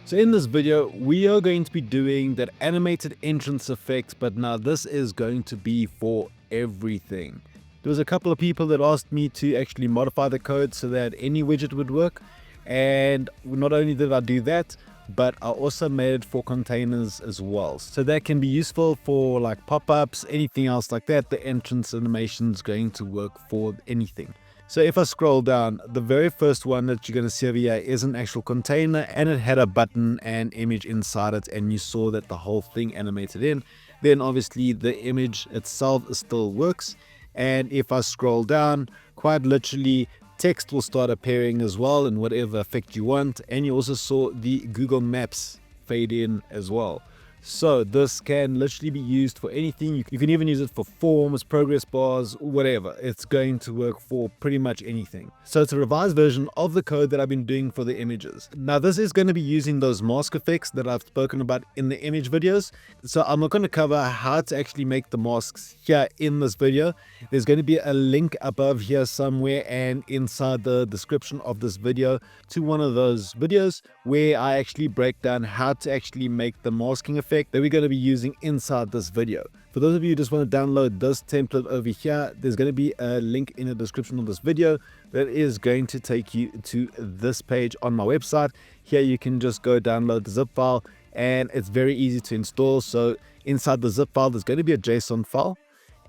So in this video, we are going to be doing that animated entrance effect, but now this is going to be for everything. There was a couple of people that asked me to actually modify the code so that any widget would work. And not only did I do that, but I also made it for containers as well. So that can be useful for like pop-ups, anything else like that. The entrance animation is going to work for anything. So if I scroll down, the very first one that you're going to see over here is an actual container, and it had a button and image inside it, and you saw that the whole thing animated in. Then obviously the image itself still works. And if I scroll down, quite literally text will start appearing as well in whatever effect you want. And you also saw the Google Maps fade in as well. So this can literally be used for anything. You can even use it for forms, progress bars, whatever. It's going to work for pretty much anything. So it's a revised version of the code that I've been doing for the images. Now this is going to be using those mask effects that I've spoken about in the image videos. So I'm not going to cover how to actually make the masks here in this video. There's going to be a link above here somewhere and inside the description of this video to one of those videos where I actually break down how to actually make the masking effect that we're going to be using inside this video. For those of you who just want to download this template over here, there's going to be a link in the description of this video that is going to take you to this page on my website. Here you can just go download the zip file, and it's very easy to install. So inside the zip file there's going to be a JSON file,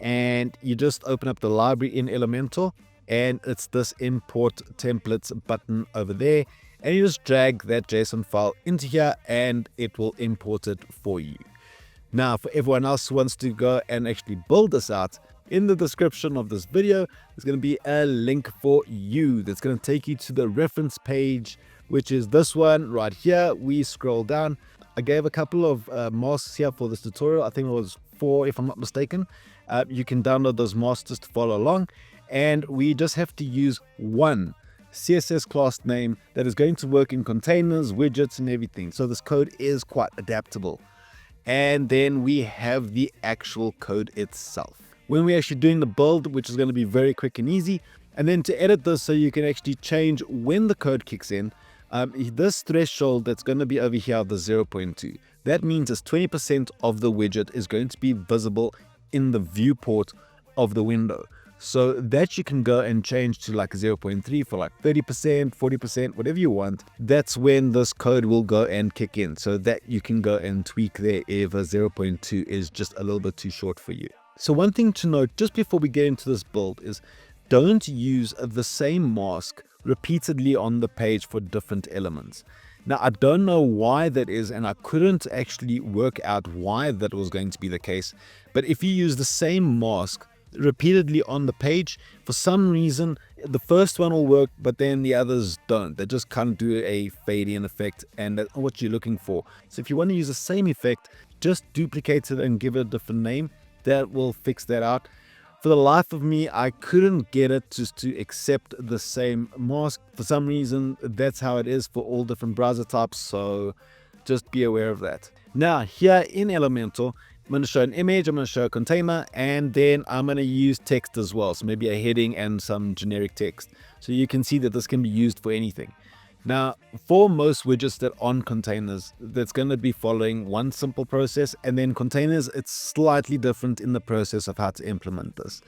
and you just open up the library in Elementor, and it's this import templates button over there, and you just drag that JSON file into here and it will import it for you. Now for everyone else who wants to go and actually build this out, in the description of this video there's going to be a link for you that's going to take you to the reference page, which is this one right here. We scroll down. I gave a couple of masks here for this tutorial. I think it was 4 if I'm not mistaken. You can download those masks just to follow along, and we just have to use one CSS class name that is going to work in containers, widgets, and everything. So this code is quite adaptable. And then we have the actual code itself. When we're actually doing the build, which is going to be very quick and easy, and then to edit this so you can actually change when the code kicks in, this threshold that's going to be over here, the 0.2, that means it's 20% of the widget is going to be visible in the viewport of the window. So that you can go and change to like 0.3 for like 30%, 40%, whatever you want. That's when this code will go and kick in, so that you can go and tweak there if a 0.2 is just a little bit too short for you. So one thing to note just before we get into this build is don't use the same mask repeatedly on the page for different elements. Now I don't know why that is, and I couldn't actually work out why that was going to be the case. But if you use the same mask repeatedly on the page, for some reason the first one will work but then the others don't. They just can't do a fade in effect, and that's what you're looking for. So if you want to use the same effect, just duplicate it and give it a different name. That will fix that out. For the life of me, I couldn't get it just to accept the same mask. For some reason, that's how it is for all different browser types, so just be aware of that. Now here in Elementor, I'm going to show an image, I'm going to show a container, and then I'm going to use text as well. So maybe a heading and some generic text. So you can see that this can be used for anything. Now, for most widgets that are on containers, that's going to be following one simple process, and then containers, it's slightly different in the process of how to implement this.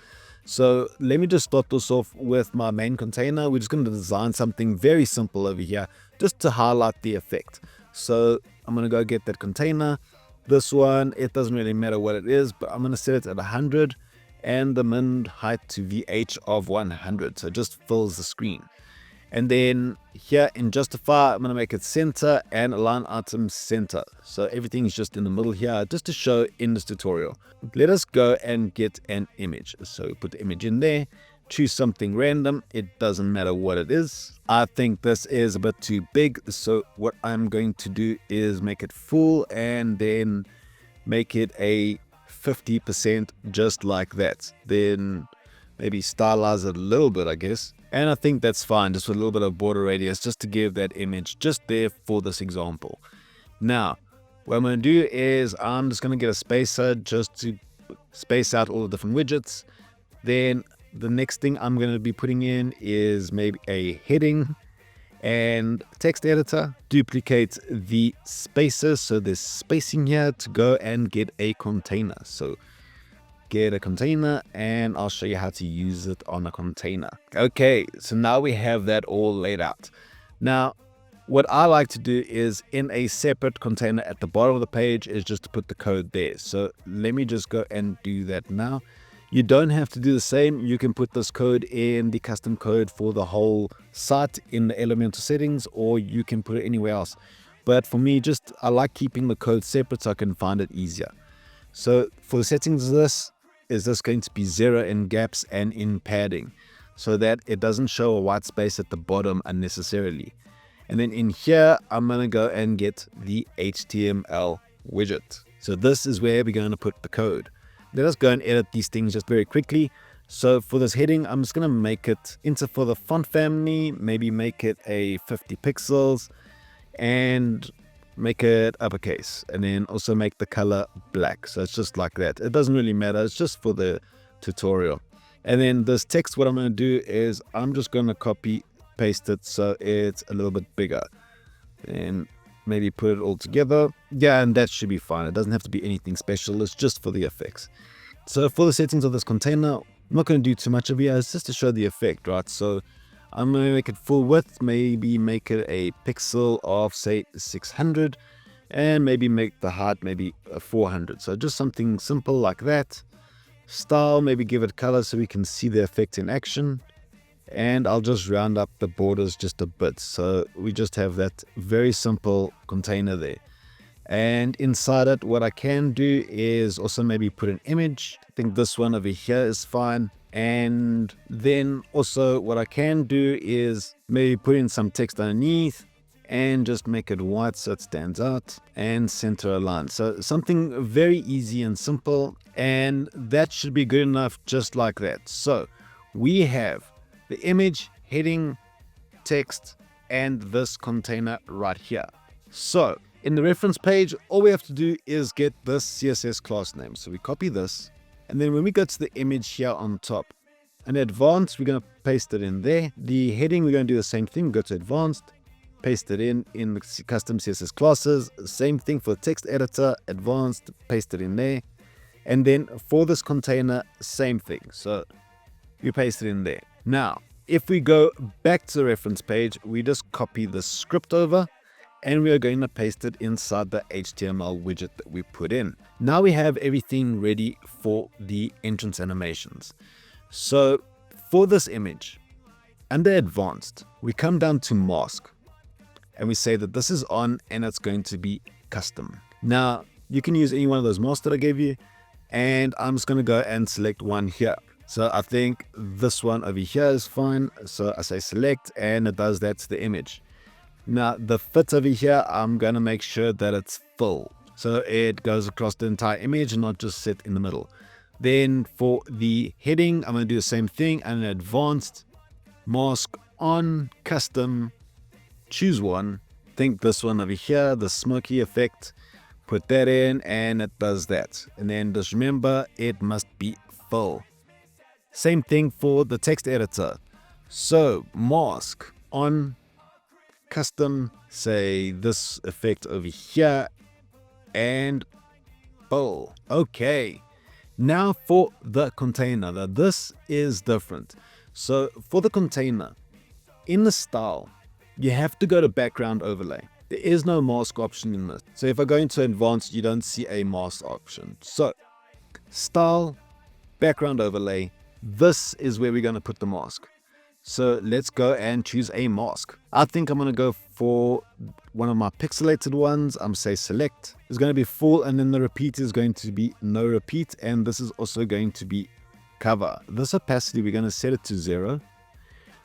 So let me just start this off with my main container. We're just going to design something very simple over here just to highlight the effect. So I'm going to go get that container. This one, it doesn't really matter what it is, but I'm going to set it at 100 and the min height to VH of 100. So it just fills the screen. And then here in Justify, I'm going to make it center and align items center. So everything's just in the middle here, just to show in this tutorial. Let us go and get an image. So put the image in there, choose something random. It doesn't matter what it is. I think this is a bit too big. So what I'm going to do is make it full and then make it a 50% just like that. Then maybe stylize it a little bit, I guess. And I think that's fine, just with a little bit of border radius, just to give that image just there for this example. Now, what I'm going to do is I'm just going to get a spacer just to space out all the different widgets. Then the next thing I'm going to be putting in is maybe a heading, And text editor, duplicate the spaces. So there's spacing here to go and get a container. So get a container and I'll show you how to use it on a container. Okay, so now we have that all laid out. Now, what I like to do is in a separate container at the bottom of the page is just to put the code there. So let me just go and do that now. You don't have to do the same. You can put this code in the custom code for the whole site in the Elementor settings, or you can put it anywhere else. But for me, I like keeping the code separate so I can find it easier. So for the settings of this, is this going to be 0 in gaps and in padding so that it doesn't show a white space at the bottom unnecessarily. And then in here, I'm going to go and get the HTML widget. So this is where we're going to put the code. Let us go and edit these things just very quickly. So for this heading, I'm just going to make it for the font family, maybe make it a 50 pixels and make it uppercase, and then also make the color black. So it's just like that. It doesn't really matter. It's just for the tutorial. And then this text, what I'm going to do is I'm just going to copy paste it so it's a little bit bigger, and maybe put it all together. Yeah, and that should be fine. It doesn't have to be anything special. It's just for the effects. So for the settings of this container, I'm not going to do too much of it. It's just to show the effect, right? So I'm going to make it full width, maybe make it a pixel of say 600, and maybe make the height maybe 400. So just something simple like that. Style, maybe give it color so we can see the effect in action. And I'll just round up the borders just a bit. So we just have that very simple container there. And inside it, what I can do is also maybe put an image. I think this one over here is fine. And then also what I can do is maybe put in some text underneath and just make it white so it stands out, and center a line. So something very easy and simple, and that should be good enough just like that. So we have the image, heading, text, and this container right here. So in the reference page, all we have to do is get this CSS class name. So we copy this, and then when we go to the image here on top, in advanced, we're going to paste it in there. The heading, we're going to do the same thing. Go to advanced, paste it in the custom CSS classes. Same thing for text editor, advanced, paste it in there. And then for this container, same thing. So you paste it in there. Now, if we go back to the reference page, we just copy the script over, and we are going to paste it inside the HTML widget that we put in. Now we have everything ready for the entrance animations. So for this image, under advanced, we come down to mask, and we say that this is on and it's going to be custom. Now, you can use any one of those masks that I gave you, and I'm just going to go and select one here. So I think this one over here is fine. So I say select, and it does that to the image. Now the fit over here, I'm going to make sure that it's full. So it goes across the entire image and not just sit in the middle. Then for the heading, I'm going to do the same thing, and advanced, mask on, custom, choose one. Think this one over here, the smoky effect, put that in, and it does that. And then just remember, it must be full. Same thing for the text editor. So mask on, custom, say this effect over here, and full. Okay. Now for the container. Now this is different. So for the container, in the style, you have to go to background overlay. There is no mask option in this. So if I go into advanced, you don't see a mask option. So style, background overlay, this is where we're going to put the mask. So let's go and choose a mask. I think I'm going to go for one of my pixelated ones. I'm say select. It's going to be full, and then the repeat is going to be no repeat, and this is also going to be cover. This opacity, we're going to set it to 0.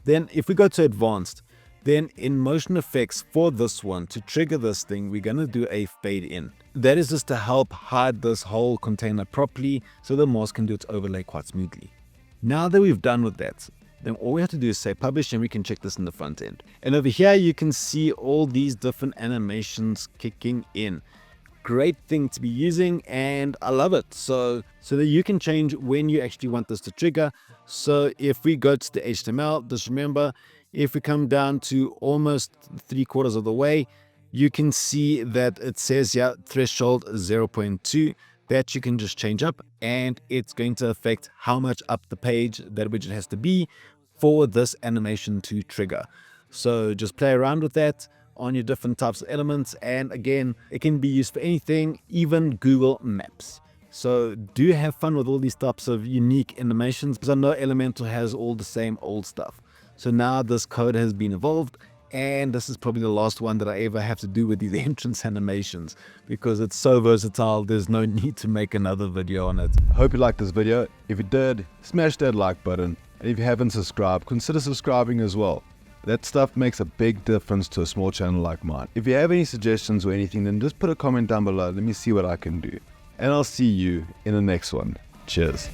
Then if we go to advanced, then in motion effects for this one, to trigger this thing, we're going to do a fade in. That is just to help hide this whole container properly so the mask can do its overlay quite smoothly. Now that we've done with that, then all we have to do is say publish, and we can check this in the front end. And over here, you can see all these different animations kicking in. Great thing to be using, and I love it. So that you can change when you actually want this to trigger. So if we go to the HTML, just remember, If we come down to almost 3/4 of the way, you can see that it says here threshold 0.2. That you can just change up, and it's going to affect how much up the page that widget has to be for this animation to trigger. So just play around with that on your different types of elements, and again, it can be used for anything, even Google Maps. So do have fun with all these types of unique animations, because I know Elementor has all the same old stuff. So now this code has been evolved, and this is probably the last one that I ever have to do with these entrance animations, because it's so versatile, there's no need to make another video on it. I hope you liked this video. If you did, smash that like button. And if you haven't subscribed, consider subscribing as well. That stuff makes a big difference to a small channel like mine. If you have any suggestions or anything, then just put a comment down below. Let me see what I can do. And I'll see you in the next one. Cheers.